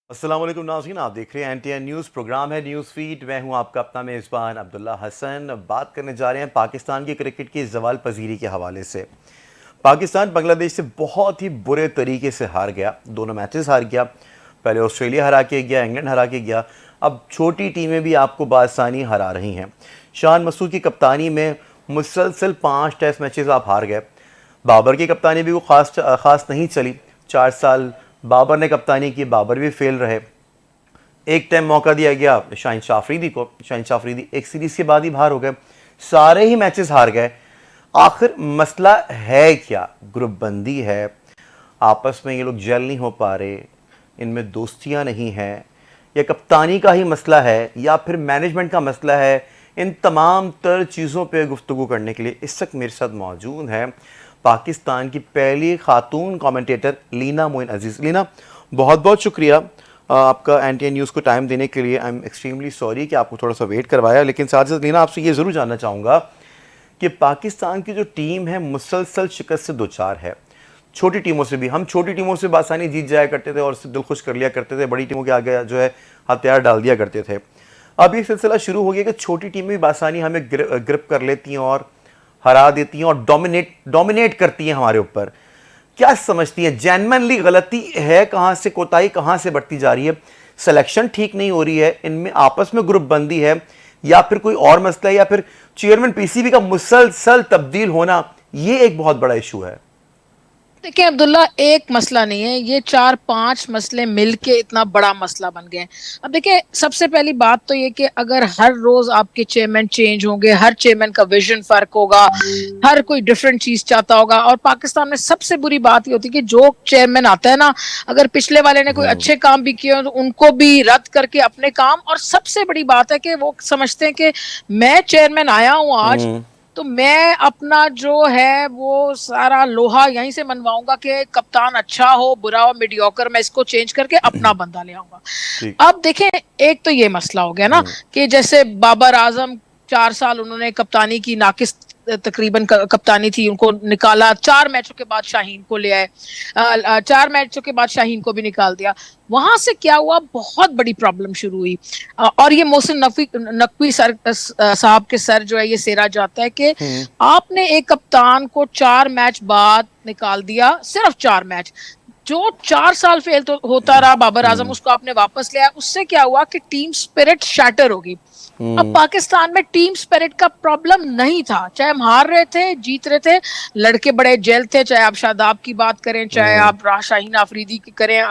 अस्सलाम वालेकुम नाज़रीन, आप देख रहे हैं एनटीएन न्यूज़। प्रोग्राम है न्यूज़ फीड। मैं हूं आपका अपना मेज़बान अब्दुल्ला हसन। बात करने जा रहे हैं पाकिस्तान की क्रिकेट की ज़वाल पजीरी के हवाले से। पाकिस्तान बांग्लादेश से बहुत ही बुरे तरीके से हार गया, दोनों मैचेस हार गया। पहले ऑस्ट्रेलिया हरा के गया, इंग्लैंड हरा के गया, अब छोटी टीमें भी आपको बासानी हरा रही हैं। शान मसूद की कप्तानी में मुसलसल 5 टेस्ट मैचेस आप हार गए। बाबर की कप्तानी भी वो खास नहीं चली। 4 साल बाबर ने कप्तानी की, बाबर भी फेल रहे। एक टाइम मौका दिया गया शाहिन शाह अफरीदी को, शाहिन शाह अफरीदी एक सीरीज के बाद ही बाहर हो गए, सारे ही मैचेस हार गए। आखिर मसला है क्या? ग्रुप बंदी है, आपस में ये लोग जेल नहीं हो पा रहे, इनमें दोस्तियां नहीं हैं, या कप्तानी का ही मसला है, या फिर मैनेजमेंट का मसला है? इन तमाम तर चीज़ों पे गुफ्तगू करने के लिए इस वक्त मेरे साथ मौजूद है पाकिस्तान की पहली खातून कमेंटेटर लीना मोइन अजीज़। लीना, बहुत बहुत शुक्रिया आपका एनटीएन न्यूज़ को टाइम देने के लिए। आई एम एक्सट्रीमली सॉरी कि आपको थोड़ा सा वेट करवाया, लेकिन साथ साथ लीना आपसे ये ज़रूर जानना चाहूँगा कि पाकिस्तान की जो टीम है मुसलसल शिकस्त से दो चार है। छोटी टीमों से भी, हम छोटी टीमों से बासानी जीत जाया करते थे और उससे दिल खुश कर लिया करते थे, बड़ी टीमों के आगे जो है हथियार डाल दिया करते थे। अब ये सिलसिला शुरू हो गया कि छोटी टीमें भी बासानी हमें ग्रिप कर लेती हैं और हरा देती हैं और डोमिनेट करती हैं हमारे ऊपर। क्या समझती हैं, जेन्युइनली गलती है कहाँ से, कोताही कहाँ से बढ़ती जा रही है? सिलेक्शन ठीक नहीं हो रही है, इनमें आपस में ग्रुप बंदी है, या फिर कोई और मसला है, या फिर चेयरमैन पीसीबी का मुसलसल तब्दील होना ये एक बहुत बड़ा इशू है? देखिए अब्दुल्ला, एक मसला नहीं है, ये 4-5 मसले मिलके इतना बड़ा मसला बन गए हैं। अब देखिए, सबसे पहली बात तो ये कि अगर हर रोज आपके चेयरमैन चेंज होंगे, हर चेयरमैन का विजन फर्क होगा, हर कोई डिफरेंट चीज चाहता होगा, और पाकिस्तान में सबसे बुरी बात ये होती है कि जो चेयरमैन आता है ना, अगर पिछले वाले ने कोई अच्छे काम भी किए हो तो उनको भी रद्द करके अपने काम, और सबसे बड़ी बात है कि वो समझते हैं कि मैं चेयरमैन आया हूं आज, तो मैं अपना जो है वो सारा लोहा यहीं से मनवाऊंगा कि कप्तान अच्छा हो बुरा हो मीडियोकर, मैं इसको चेंज करके अपना बंदा ले आऊंगा। ठीक। अब देखें, एक तो ये मसला हो गया ना कि जैसे बाबर आजम 4 साल उन्होंने कप्तानी की, नाकिस तकरीबन कप्तानी थी, उनको निकाला, 4 मैचों के बाद शाहीन को ले आए, 4 मैचों के बाद शाहीन को भी निकाल दिया। वहां से क्या हुआ, बहुत बड़ी प्रॉब्लम शुरू हुई। और ये मोहसिन नकवी सर साहब के सर जो है ये सेरा जाता है कि आपने एक कप्तान को 4 मैच बाद निकाल दिया, सिर्फ 4 मैच। जो 4 साल फेल तो होता रहा बाबर आजम, उसको आपने वापस लिया। उससे क्या हुआ कि टीम स्पिरिट शैटर होगी। अब पाकिस्तान में टीम स्पिरिट का प्रॉब्लम नहीं था, चाहे हम हार रहे थे जीत रहे थे, लड़के बड़े जेल थे, चाहे आप शादाब की बात करें, चाहे आप शाहीन आफरीदी की करें,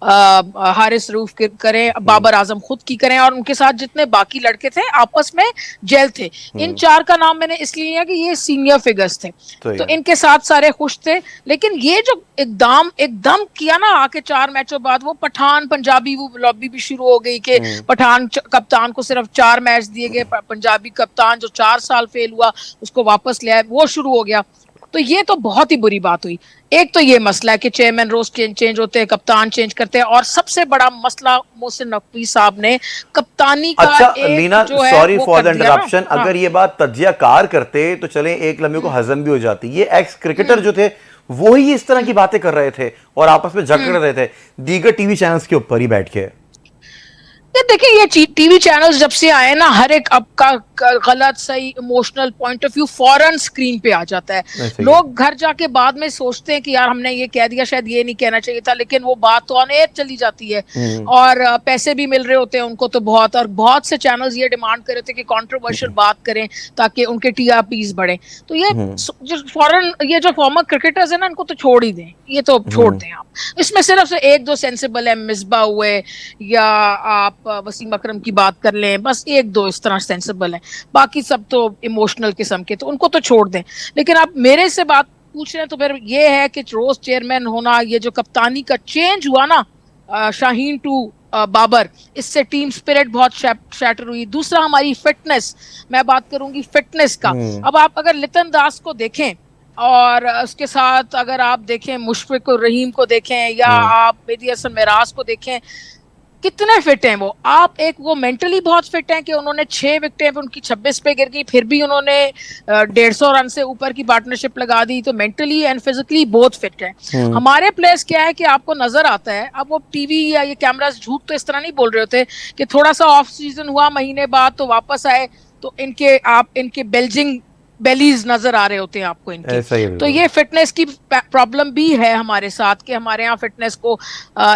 हारिस रूफ की करें, बाबर आजम खुद की करें, और उनके साथ जितने बाकी लड़के थे आपस में जेल थे। इन 4 का नाम मैंने इसलिए लिया कि ये सीनियर फिगर्स थे, तो इनके साथ सारे खुश थे। लेकिन ये जो एकदम किया ना आके 4 मैचों बाद, वो पठान पंजाबी वो लॉबी भी शुरू हो गई कि पठान कप्तान को सिर्फ 4 मैच दिए गए, पंजाबी कप्तान जो 4 साल फेल हुआ उसको वापस ले आए, वो शुरू हो गया। तो ये तो बहुत ही बुरी बात हुई। एक तो ये मसला है कि चेयरमैन रोज चेंज होते हैं, कप्तान चेंज करते हैं, और सबसे बड़ा मसला मोहसिन नकवी साहब ने कप्तानी का अच्छा एक लीना, जो है सॉरी वो फॉर द कर दिया ना। इंटरप्शन, हाँ। अगर ये बात तज्जिया कार करते तो चले एक लम्हे को हजम भी हो जाती। ये एक्स क्रिकेटर जो थे वो ही इस तरह की बातें कर रहे थे और आपस में झगड़ रहे थे दीगर टीवी चैनल्स के ऊपर ही बैठ के। ये देखिए, ये टीवी चैनल्स जब से आए ना, हर एक आपका गलत सही इमोशनल पॉइंट ऑफ व्यू फौरन स्क्रीन पे आ जाता है। ऐसे ही है। लोग घर जाके बाद में सोचते हैं कि यार हमने ये कह दिया, शायद ये नहीं कहना चाहिए था, लेकिन वो बात तो ऑन एयर चली जाती है। और पैसे भी मिल रहे होते हैं उनको तो बहुत, और बहुत से चैनल्स ये डिमांड कर रहे थे कि कंट्रोवर्शियल बात करें ताकि उनके टीआरपीज बढ़े। तो ये जो फॉरेन, ये जो फॉर्मर क्रिकेटर्स है ना, इनको तो छोड़ ही दें, ये तो छोड़ दें आप। इसमें सिर्फ से एक दो सेंसिबल है, मिसबा हुए या आप वसीम अकरम की बात कर लें, बस एक दो इस तरह सेंसिबल है, बाकी सब तो इमोशनल किस्म के, तो उनको तो छोड़ दें। लेकिन आप मेरे से बात पूछ रहे हैं तो फिर ये है कि रोज चेयरमैन होना, ये जो कप्तानी का चेंज हुआ ना, शाहीन टू बाबर, इससे टीम स्पिरिट बहुत शैटर हुई। दूसरा, हमारी फिटनेस, मैं बात करूंगी फिटनेस का। अब आप अगर लितन दास को देखें और उसके साथ अगर आप देखें मुशफिक और रहीम को देखें, या आप मेहदी हसन मिराज को देखें, कितने फिट हैं वो। आप एक वो मेंटली बहुत फिट हैं कि उन्होंने 6 विकेटें उनकी 26 पे गिर गई, फिर भी उन्होंने 150 रन से ऊपर की पार्टनरशिप लगा दी, तो मेंटली एंड फिजिकली बहुत फिट है। हमारे प्लेयर्स क्या है कि आपको नजर आता है, अब वो टीवी या ये कैमरास झूठ तो इस तरह नहीं बोल रहे होते कि थोड़ा सा ऑफ सीजन हुआ महीने बाद तो वापस आए तो इनके बेल्जिंग बेलीज नजर आ रहे होते हैं आपको इनके। ऐसा ही तो ये फिटनेस की प्रॉब्लम भी है हमारे साथ कि हमारे यहाँ फिटनेस को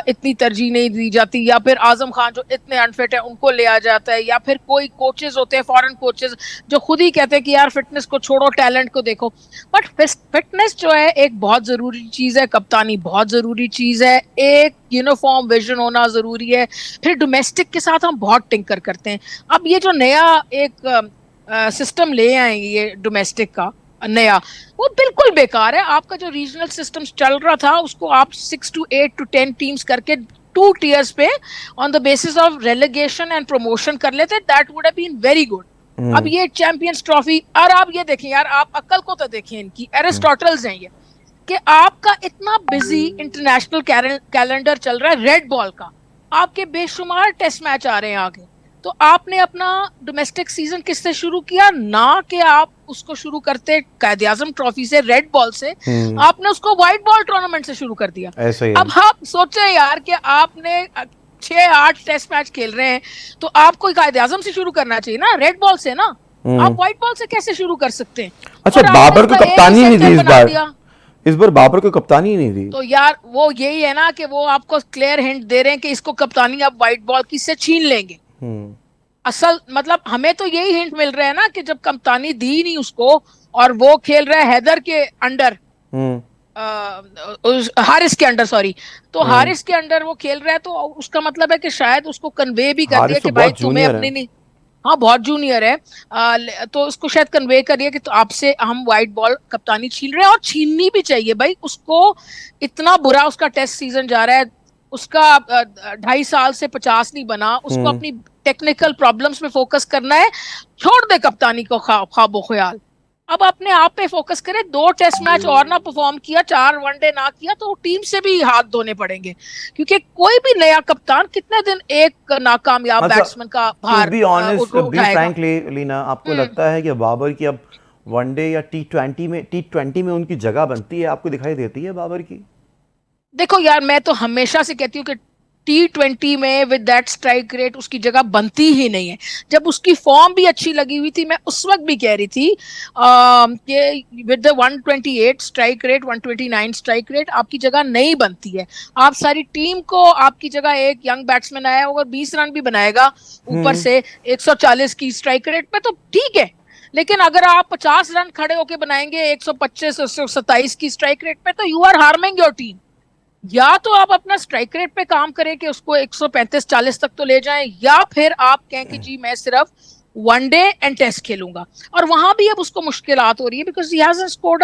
इतनी तरजीह नहीं दी जाती, या फिर आजम खान जो इतने अनफिट है उनको लिया जाता है, या फिर कोई कोचेस होते हैं फॉरेन कोचेस जो खुद ही कहते हैं कि यार फिटनेस को छोड़ो, टैलेंट को देखो। बट फिटनेस जो है एक बहुत जरूरी चीज है, कप्तानी बहुत जरूरी चीज है, एक यूनिफॉर्म विजन होना जरूरी है। फिर डोमेस्टिक के साथ हम बहुत टिंकर करते हैं। अब ये जो नया एक सिस्टम ले आएंगे ये डोमेस्टिक का नया, वो बिल्कुल बेकार है। आपका जो रीजनल सिस्टम चल रहा था उसको आप 6 to 8 to 10 टीम्स करके 2 टीयर्स पे on the basis of relegation and promotion कर लेते, that would have been very good. अब ये चैंपियंस ट्रॉफी, और आप ये देखें यार, आप अक्ल को तो देखें, इनकी एरिस्टोटल्स हैं ये, कि आपका इतना बिजी इंटरनेशनल कैलेंडर चल रहा है रेड बॉल का, आपके बेशुमार टेस्ट मैच आ रहे हैं आगे, तो आपने अपना डोमेस्टिक सीजन किससे शुरू किया? ना कि आप उसको शुरू करते कायदे आजम ट्रॉफी से, रेड बॉल से, आपने उसको व्हाइट बॉल टूर्नामेंट से शुरू कर दिया। ऐसा ही अब आप सोचे यार कि आपने 6-8 टेस्ट मैच खेल रहे हैं तो आपको कायदे आजम से शुरू करना चाहिए ना, रेड बॉल से ना। आप व्हाइट बॉल से कैसे शुरू कर सकते हैं? अच्छा, बाबर को कप्तानी नहीं दी इस बार बाबर को कप्तानी नहीं दी। तो यार वो यही है ना कि वो आपको क्लियर हिंट दे रहे हैं कि इसको कप्तानी आप व्हाइट बॉल की से छीन लेंगे। असल मतलब हमें तो यही हिंट मिल रहा है ना कि जब कप्तानी दी नहीं उसको और वो खेल रहा है हैदर के अंडर, हारिस के अंडर, सॉरी, तो हारिस के अंडर वो खेल रहा है, तो उसका मतलब है कि शायद उसको कन्वे भी कर दिया कि भाई तुम्हें अपनी नहीं, हाँ बहुत जूनियर है, तो उसको शायद कन्वे करिए कि तो आपसे हम व्हाइट बॉल कप्तानी छीन रहे हैं, और छीननी भी चाहिए भाई उसको। इतना बुरा उसका टेस्ट सीजन जा रहा है, उसका 2.5 साल से 50 नहीं बना, उसको अपनी टेक्निकल प्रॉब्लम्स पे फोकस करना है, छोड़ दे कप्तानी को ख्वाबो ख्याल। अब अपने आप पे फोकस करे, 2 टेस्ट मैच और ना परफॉर्म किया, 4 वनडे ना किया, तो टीम से भी हाथ धोने पड़ेंगे, क्योंकि कोई भी नया कप्तान कितने दिन एक नाकामयाब बैट्समैन का भार उठाएगा। लीना, आपको लगता है कि बाबर की अब वनडे या टी20 में उनकी जगह बनती है, आपको दिखाई देती है बाबर की? देखो यार, मैं तो हमेशा से कहती हूँ कि T20 में विद दैट स्ट्राइक रेट उसकी जगह बनती ही नहीं है। जब उसकी फॉर्म भी अच्छी लगी हुई थी, मैं उस वक्त भी कह रही थी कि with the 128 strike rate, 129 strike rate, आपकी जगह नहीं बनती है। आप सारी टीम को, आपकी जगह एक यंग बैट्समैन आया होगा, 20 रन भी बनाएगा ऊपर से 140 की स्ट्राइक रेट पे, तो ठीक है। लेकिन अगर आप 50 रन खड़े होके बनाएंगे 125 127 की स्ट्राइक रेट पे, तो you are harming your team. या तो आप अपना स्ट्राइक रेट पे काम करें कि उसको 135-40 तक तो ले जाएं, या फिर आप कहें कि जी मैं सिर्फ वनडे एंड टेस्ट खेलूंगा। और वहां भी अब उसको मुश्किलात हो रही है, because he hasn't scored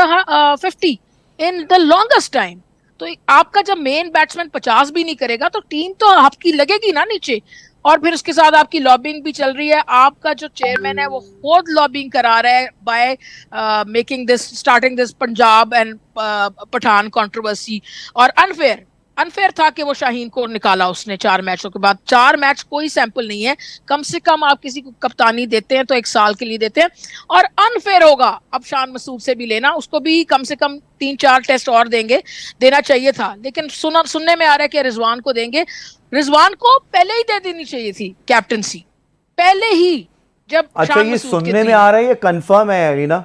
50 in the longest time. तो आपका जब मेन बैट्समैन 50 भी नहीं करेगा तो टीम तो आपकी लगेगी ना नीचे। और फिर उसके साथ आपकी लॉबिंग भी चल रही है, आपका जो चेयरमैन है वो खुद लॉबिंग करा रहा है by making this, starting this Punjab and Pathaan controversy. और अनफेयर था कि वो शाहीन को निकाला उसने 4 मैचों के बाद। 4 मैच कोई सैंपल नहीं है, कम से कम आप किसी को कप्तानी देते हैं तो 1 साल के लिए देते हैं। और अनफेयर होगा अब शान मसूद से भी लेना, उसको भी कम से कम 3-4 टेस्ट और देना चाहिए था। लेकिन सुनने में आ रहा है कि रिजवान को देंगे। रिजवान को पहले ही दे देनी चाहिए थी कैप्टनसी, पहले ही, जब अच्छा ये सुनने में आ रहा है, ये कंफर्म है रीना?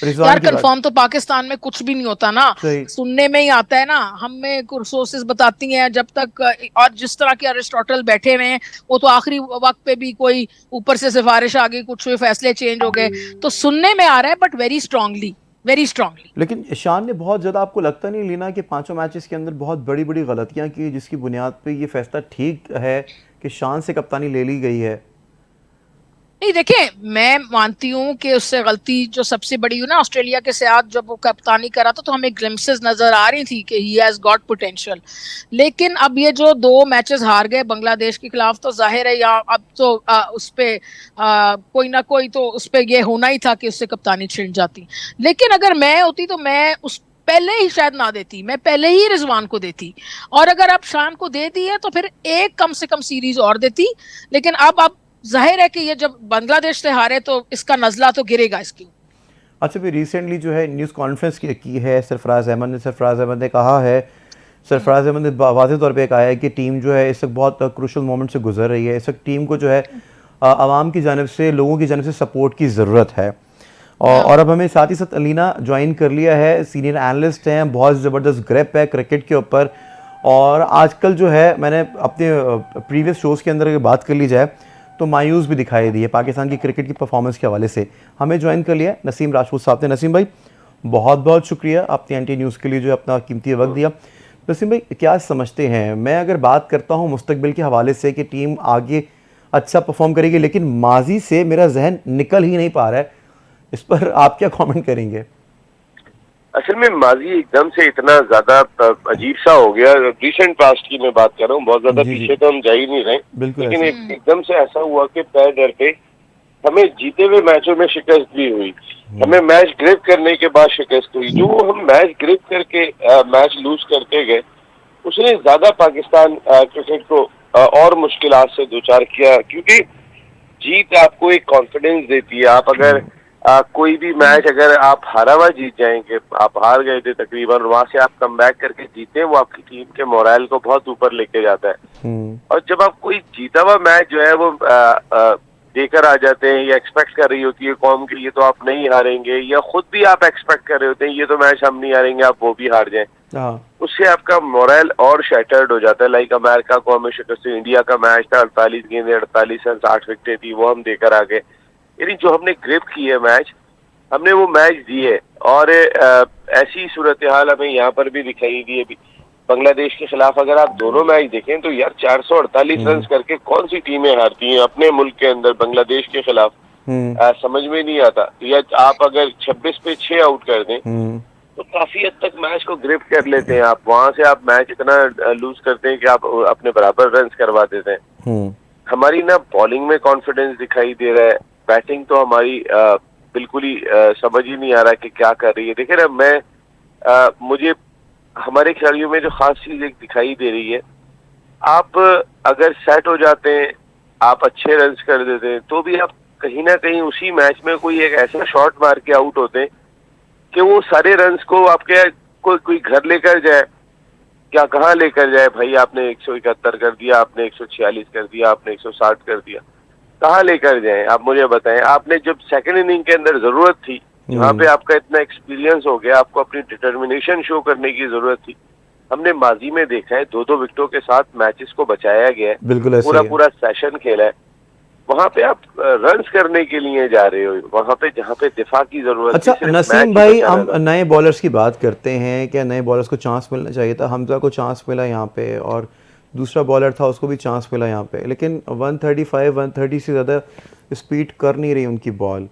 यार कंफर्म तो पाकिस्तान में कुछ भी नहीं होता ना, सुनने में ही आता है ना। हमें सोर्सेस बताती हैं जब तक, और जिस तरह के अरिस्टोटल बैठे हुए हैं वो तो आखिरी वक्त पे भी कोई ऊपर से सिफारिश आ गई, कुछ हुए, फैसले चेंज हो गए, तो सुनने में आ रहा है, बट वेरी स्ट्रांगली। लेकिन ईशान ने बहुत ज्यादा, आपको लगता नहीं लीना कि 5 मैचेस के अंदर बहुत बड़ी बड़ी गलतियां की, जिसकी बुनियाद पे ये फैसला ठीक है कि शान से कप्तानी ले ली गई है? नहीं देखें, मैं मानती हूँ कि उससे गलती जो सबसे बड़ी हुई ना, ऑस्ट्रेलिया के साथ जब वो कप्तानी करा था तो हमें ग्लिम्पसेस नजर आ रही थी कि ही हैज गॉट पोटेंशियल। लेकिन अब ये जो 2 मैचेस हार गए बांग्लादेश के खिलाफ, तो जाहिर है या अब तो उस पे कोई ना कोई तो उस पे ये होना ही था कि उससे कप्तानी छिन जाती। लेकिन अगर मैं होती तो मैं उस पहले ही शायद ना देती, मैं पहले ही रिजवान को देती, और अगर अब शान को दे दी है तो फिर एक कम से कम सीरीज और देती। लेकिन अब जाहिर है कि ये जब बांग्लादेश से हारे तो इसका नजला तो गिरेगा इसके ऊपर। अच्छा, भी रिसेंटली जो है न्यूज़ कॉन्फ्रेंस की है सरफराज अहमद ने कहा है, सरफराज अहमद ने वाज़ेह तौर पे कहा है कि टीम जो है इस वक्त बहुत क्रूशल मोमेंट से गुजर रही है। इस वक्त टीम को जो है आवाम की जानिब से, लोगों की जानिब से सपोर्ट की ज़रूरत है। और अब हमें साथ ही साथ अलीना ज्वाइन कर लिया है, सीनियर एनालिस्ट हैं, बहुत ज़बरदस्त ग्रिप है क्रिकेट के ऊपर। और आजकल जो है, मैंने अपने प्रीवियस शोज़ के अंदर अगर बात कर ली जाए तो मायूस भी दिखाई दी है पाकिस्तान की क्रिकेट की परफॉर्मेंस के हवाले से। हमें ज्वाइन कर लिया नसीम राजपूत साहब ने। नसीम भाई, बहुत बहुत शुक्रिया आपने एनटी न्यूज़ के लिए जो अपना कीमती वक्त दिया। नसीम भाई, क्या समझते हैं, मैं अगर बात करता हूँ मुस्तकबिल के हवाले से कि टीम आगे अच्छा परफॉर्म करेगी, लेकिन माजी से मेरा जहन निकल ही नहीं पा रहा है, इस पर आप क्या कमेंट करेंगे? असल में माजी एकदम से इतना ज्यादा अजीब सा हो गया। रिसेंट पास्ट की मैं बात कर रहा हूँ, बहुत ज्यादा पीछे तो हम जा ही नहीं रहे, लेकिन एकदम से ऐसा हुआ कि पैर डर पे हमें जीते हुए मैचों में शिकस्त भी हुई, हमें मैच ग्रिप करने के बाद शिकस्त हुई। जो हम मैच ग्रिप करके मैच लूज करते गए, उसने ज्यादा पाकिस्तान क्रिकेट को और मुश्किलात से दो चार किया, क्योंकि जीत आपको एक कॉन्फिडेंस देती है। आप अगर कोई भी मैच अगर आप हारा हुआ जीत जाएंगे, आप हार गए थे तकरीबन, वहां से आप कम बैक करके जीते, वो आपकी टीम के मोरल को बहुत ऊपर लेके जाता है। और जब आप कोई जीता हुआ मैच जो है वो देकर आ जाते हैं, या एक्सपेक्ट कर रही होती है कौम की ये तो आप नहीं हारेंगे, या खुद भी आप एक्सपेक्ट कर रहे होते हैं ये तो मैच हम नहीं हारेंगे, आप वो भी हार जाएं, उससे आपका मोरल और शैटर्ड हो जाता है। लाइक अमेरिका को हमें शिकस्त, इंडिया का मैच था 48 गेंदे 48 रन 60 विकेटें थी, वो हम देकर आ गए। यानी जो हमने ग्रिप की है मैच, हमने वो मैच दिए। और ऐसी सूरत हाल हमें यहाँ पर भी दिखाई दी है। बांग्लादेश के खिलाफ अगर आप दोनों मैच देखें तो यार 448 रन करके कौन सी टीमें हारती हैं अपने मुल्क के अंदर बांग्लादेश के खिलाफ, समझ में नहीं आता। तो या आप अगर 26 पे 6 आउट कर दें तो काफी हद तक मैच को ग्रिप कर लेते हैं आप। वहां से आप मैच इतना लूज करते हैं कि आप अपने बराबर रन करवा देते हैं। हमारी ना बॉलिंग में कॉन्फिडेंस दिखाई दे रहा है, बैटिंग तो हमारी बिल्कुल ही समझ ही नहीं आ रहा कि क्या कर रही है। देखिए ना, मैं मुझे हमारे खिलाड़ियों में जो खास चीज एक दिखाई दे रही है, आप अगर सेट हो जाते हैं, आप अच्छे रन कर देते हैं, तो भी आप कहीं ना कहीं उसी मैच में कोई एक ऐसा शॉट मार के आउट होते हैं कि वो सारे रन्स को आपके कोई घर लेकर जाए, क्या कहाँ लेकर जाए भाई। आपने 171 कर दिया, आपने 146 कर दिया, आपने 160 कर दिया, कहाँ लेकर जाए आप मुझे बताएं। आपने जब सेकंड इनिंग के अंदर जरूरत थी, जहाँ पे आपका इतना एक्सपीरियंस हो गया, आपको अपनी डिटर्मिनेशन शो करने की जरूरत थी, हमने माजी में देखा है 2-2 विकेटों के साथ मैचेस को बचाया गया है, पूरा सेशन खेला है। वहां पे आप रन्स करने के लिए जा रहे हो, वहां पे जहाँ पे दिफा की जरूरत। अच्छा नसीम भाई, हम नए बॉलर्स की बात करते हैं, क्या नए बॉलर्स को चांस मिलना चाहिए था? हमजा को चांस मिला यहाँ पे, और दूसरा बॉलर था उसको भी चांस मिला यहाँ पे, लेकिन 135-130 से ज़्यादा स्पीड कर नहीं रही उनकी बॉल।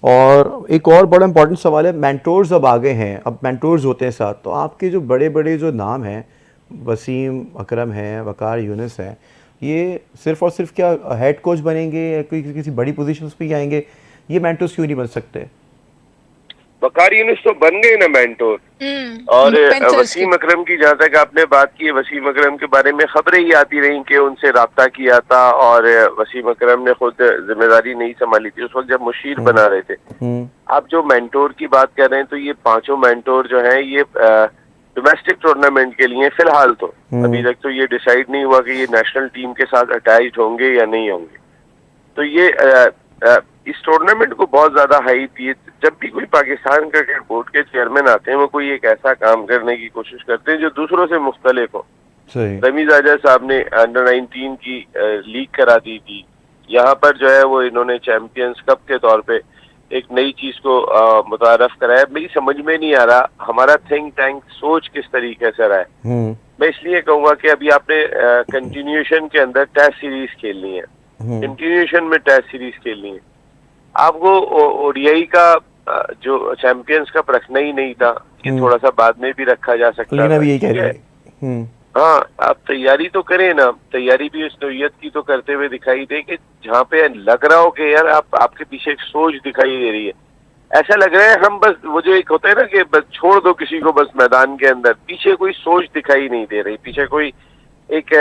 और एक और बड़ा इंपॉर्टेंट सवाल है, मेंटोर्स अब आगे हैं, अब मेंटोर्स होते हैं साथ, तो आपके जो बड़े बड़े जो नाम हैं, वसीम अकरम हैं, वकार यूनिस हैं, ये सिर्फ और सिर्फ क्या हेड कोच बनेंगे या कोई किसी बड़ी पोजीशंस पे आएंगे? ये मेंटोर्स क्यों नहीं बन सकते? वकार यूनिस तो बन गए ना मेंटोर। और वसीम अकरम की जहाँ तक आपने बात की है, वसीम अकरम के बारे में खबरें ही आती रही कि उनसे राब्ता किया था, और वसीम अकरम ने खुद जिम्मेदारी नहीं संभाली थी उस वक्त जब मुशीर बना रहे थे। आप जो मेंटोर की बात कर रहे हैं, तो ये पांचों मेंटोर जो हैं ये डोमेस्टिक टूर्नामेंट के लिए फिलहाल तो अभी तक तो ये डिसाइड नहीं हुआ कि ये नेशनल टीम के साथ अटैच्ड होंगे या नहीं होंगे। तो ये इस टूर्नामेंट को बहुत ज्यादा हाइप दी है। जब भी कोई पाकिस्तान क्रिकेट बोर्ड के चेयरमैन आते हैं, वो कोई एक ऐसा काम करने की कोशिश करते हैं जो दूसरों से मुख्तलिफ हो। रमीज आजा साहब ने अंडर 19 की लीग करा दी थी, यहाँ पर जो है वो इन्होंने चैंपियंस कप के तौर पे एक नई चीज को मुतारफ कराया। मेरी समझ में नहीं आ रहा हमारा थिंक टैंक सोच किस तरीके से रहा है। मैं इसलिए कहूंगा कि अभी आपने कंटिन्यूएशन के अंदर टेस्ट सीरीज खेलनी है, कंटिन्यूएशन में टेस्ट सीरीज खेलनी है, आपको ओडीआई का जो चैंपियंस कप रखना ही नहीं था, कि थोड़ा सा बाद में भी रखा जा सकता है। हाँ, आप तैयारी तो करें ना, तैयारी भी उस नौयत की तो करते हुए दिखाई दे कि जहाँ पे लग रहा हो कि यार आपके पीछे एक सोच दिखाई दे रही है ऐसा लग रहा है हम बस, वो जो एक होता है ना कि बस छोड़ दो किसी को बस मैदान के अंदर, पीछे कोई सोच दिखाई नहीं दे रही, पीछे कोई एक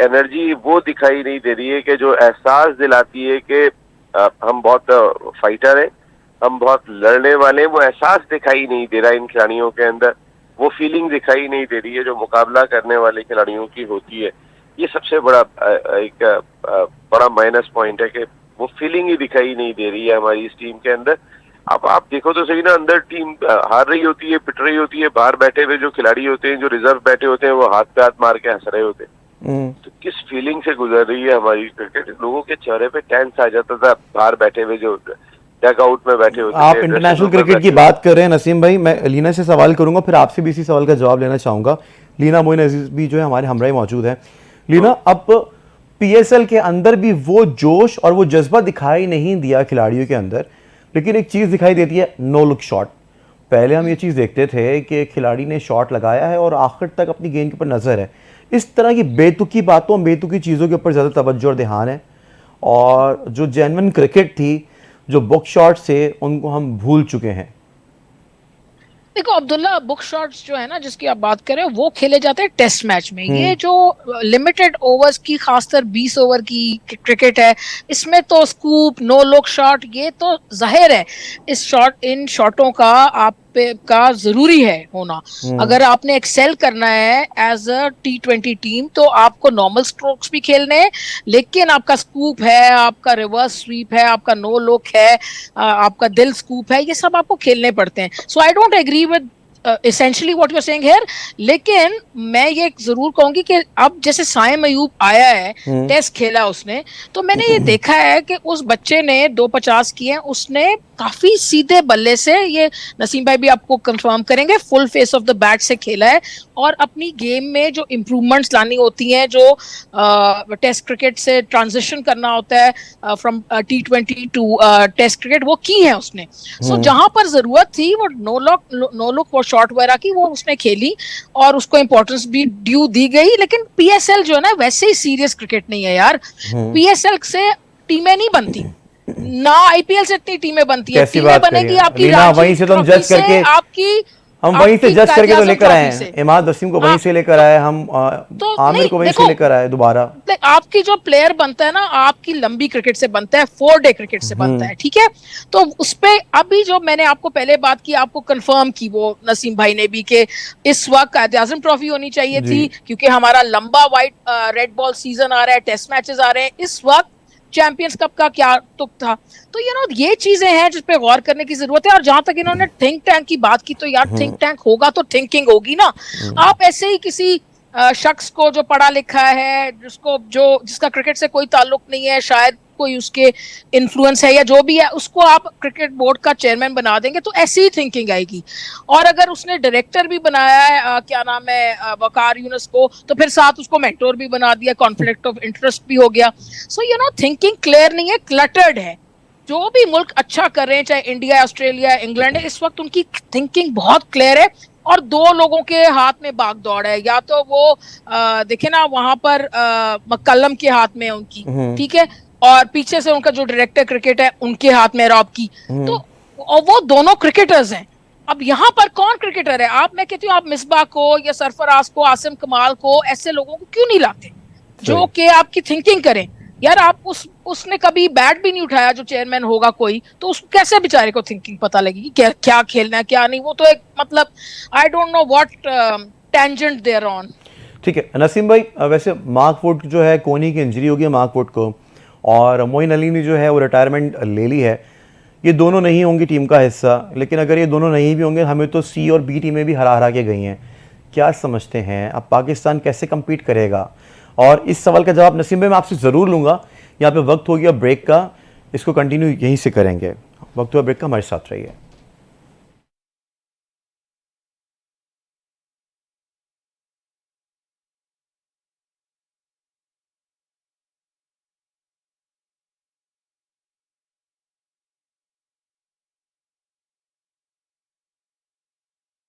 एनर्जी वो दिखाई नहीं दे रही है कि जो एहसास दिलाती है कि हम बहुत फाइटर हैं, हम बहुत लड़ने वाले हैं। वो एहसास दिखाई नहीं दे रहा इन खिलाड़ियों के अंदर, वो फीलिंग दिखाई नहीं दे रही है जो मुकाबला करने वाले खिलाड़ियों की होती है। ये सबसे बड़ा एक बड़ा माइनस पॉइंट है कि वो फीलिंग ही दिखाई नहीं दे रही है हमारी इस टीम के अंदर। अब आप देखो तो सही ना, अंदर टीम हार रही होती है, पिट रही होती है, बाहर बैठे हुए जो खिलाड़ी होते हैं, जो रिजर्व बैठे होते हैं, वो हाथ पे हाथ मार के हंस रहे होते हैं। तो किस फीलिंग से गुजर रही है हमारी क्रिकेट। लोगों के चेहरे पे टेंस आ जाता था बाहर बैठे हुए जो डगआउट में बैठे होते। आप इंटरनेशनल क्रिकेट की बात कर रहे हैं नसीम भाई, मैं लीना से सवाल करूंगा, फिर आपसे भी इसी सवाल का जवाब लेना चाहूंगा। लीना मोइन अजीज भी जो है हमारे हमरा मौजूद है। लीना, अब पीएसएल के अंदर भी वो जोश और वो जज्बा दिखाई नहीं दिया खिलाड़ियों के अंदर, लेकिन एक चीज़ दिखाई देती है, नो लुक शॉट। पहले हम ये चीज़ देखते थे कि खिलाड़ी ने शॉट लगाया है और आखिर तक अपनी गेंद के ऊपर नज़र है। इस तरह की बेतुकी बातों, बेतुकी चीज़ों के ऊपर ज़्यादा तवज्जो और ध्यान है, और जो जेन्युइन क्रिकेट थी, जो बुक शॉट से, उनको हम भूल चुके हैं। देखो अब्दुल्ला, बुक शॉट्स जो है ना जिसकी आप बात कर रहे हो, वो खेले जाते हैं टेस्ट मैच में। ये जो लिमिटेड ओवर्स की, खासकर 20 ओवर की क्रिकेट है, इसमें तो स्कूप, नो लुक शॉट, ये तो जाहिर है इन शॉटों का आप का जरूरी है होना। अगर आपने एक्सेल करना है एज अ T20 टीम, तो आपको नॉर्मल स्ट्रोक्स भी खेलने हैं, लेकिन आपका स्कूप है, आपका रिवर्स स्वीप है, आपका नो लुक है, आपका दिल स्कूप है, ये सब आपको खेलने पड़ते हैं। So I don't agree with essentially what you're saying here, लेकिन मैं ये जरूर कहूंगी कि अब जैसे साइम अयूब आया है, टेस्ट खेला उसने, तो मैंने ये देखा है कि उस बच्चे ने 250 किए, उसने काफी सीधे बल्ले से, ये नसीम भाई भी आपको कंफर्म करेंगे, full face of the bat से खेला है, और अपनी गेम में जो इम्प्रूवमेंट्स लानी होती हैं, जो टेस्ट क्रिकेट से ट्रांजिशन करना होता है from T20 to test cricket, वो की है उसने। सो जहां पर जरूरत थी वो नो लुक वो शॉट वगैरह की, वो उसने खेली और उसको इंपॉर्टेंस भी ड्यू दी गई। लेकिन पीएसएल जो है ना, वैसे ही सीरियस क्रिकेट नहीं है यार। पीएसएल से टीमें नहीं बनती ना, आईपीएल से इतनी टीमें बनती है। टीमें बनेगी आपकी वहीं से तो हम जज करके, हम वहीं से जज करके तो लेकर आए हैं, इमाद वसीम को वहीं से लेकर आए, हम तो आमिर को वहीं से लेकर आए दोबारा। आपकी जो प्लेयर बनता है ना, आपकी लंबी क्रिकेट से बनता है, 4 डे क्रिकेट से बनता है, ठीक है। तो उस पे अभी जो मैंने आपको पहले बात की, आपको कंफर्म की वो नसीम भाई ने भी, कि इस वक्त कायद-ए-आज़म ट्रॉफी होनी चाहिए थी, क्योंकि हमारा लंबा वाइट रेड बॉल सीजन आ रहा है, टेस्ट मैचेस आ रहे हैं, इस वक्त चैंपियंस कप का क्या तुक था। तो ये चीजें हैं जिस पे गौर करने की जरूरत है। और जहां तक इन्होंने थिंक टैंक की बात की, तो यार थिंक टैंक होगा तो थिंकिंग होगी ना। आप ऐसे ही किसी शख्स को जो पढ़ा लिखा है, जिसका क्रिकेट से कोई ताल्लुक नहीं है, शायद कोई उसके इन्फ्लुएंस है या जो भी है, उसको आप क्रिकेट बोर्ड का चेयरमैन बना देंगे तो ऐसी ही थिंकिंग आएगी। और अगर उसने डायरेक्टर भी बनाया है, क्या नाम है, वकार यूनुस को, तो फिर साथ उसको मेंटोर भी बना दिया, कॉन्फ्लिक्ट ऑफ इंटरेस्ट भी हो गया। सो थिंकिंग क्लियर नहीं है, क्लटर्ड है। जो भी मुल्क अच्छा कर रहे हैं, चाहे इंडिया, ऑस्ट्रेलिया, इंग्लैंड है, इस वक्त उनकी थिंकिंग बहुत क्लियर है, और 2 लोगों के हाथ में भाग दौड़ है। या तो वो देखे ना, वहां पर मक्कलम के हाथ में है उनकी, ठीक है, और पीछे से उनका जो डायरेक्टर क्रिकेट है उनके हाथ में रॉब की, तो और वो दोनों क्रिकेटर्स हैं। अब यहाँ पर कौन क्रिकेटर है? मैं कहती हूँ आप मिसबा को या सरफराज को, आसिम कमाल को, ऐसे लोगों को क्यों नहीं लाते जो कि आपकी थिंकिंग करें? यार आप उसने कभी बैट भी नहीं उठाया, जो चेयरमैन होगा कोई, तो उसको कैसे बेचारे को थिंकिंग पता लगेगी क्या खेलना है क्या नहीं? वो तो एक मतलब I don't know what tangent they're on. ठीक है नसीम भाई, वैसे मार्क वुड जो है, कोहली की इंजरी हो गई मार्क वुड को, और मोइन अली ने जो है वो रिटायरमेंट ले ली है। ये दोनों नहीं होंगी टीम का हिस्सा, लेकिन अगर ये दोनों नहीं भी होंगे, हमें तो सी और बी टीमें भी हरा के गई हैं। क्या समझते हैं अब पाकिस्तान कैसे कम्पीट करेगा? और इस सवाल का जवाब नसीम भाई मैं आपसे ज़रूर लूँगा। यहाँ पे वक्त हो गया ब्रेक का, इसको कंटिन्यू यहीं से करेंगे। वक्त हुआ ब्रेक का, हमारे साथ रहिए।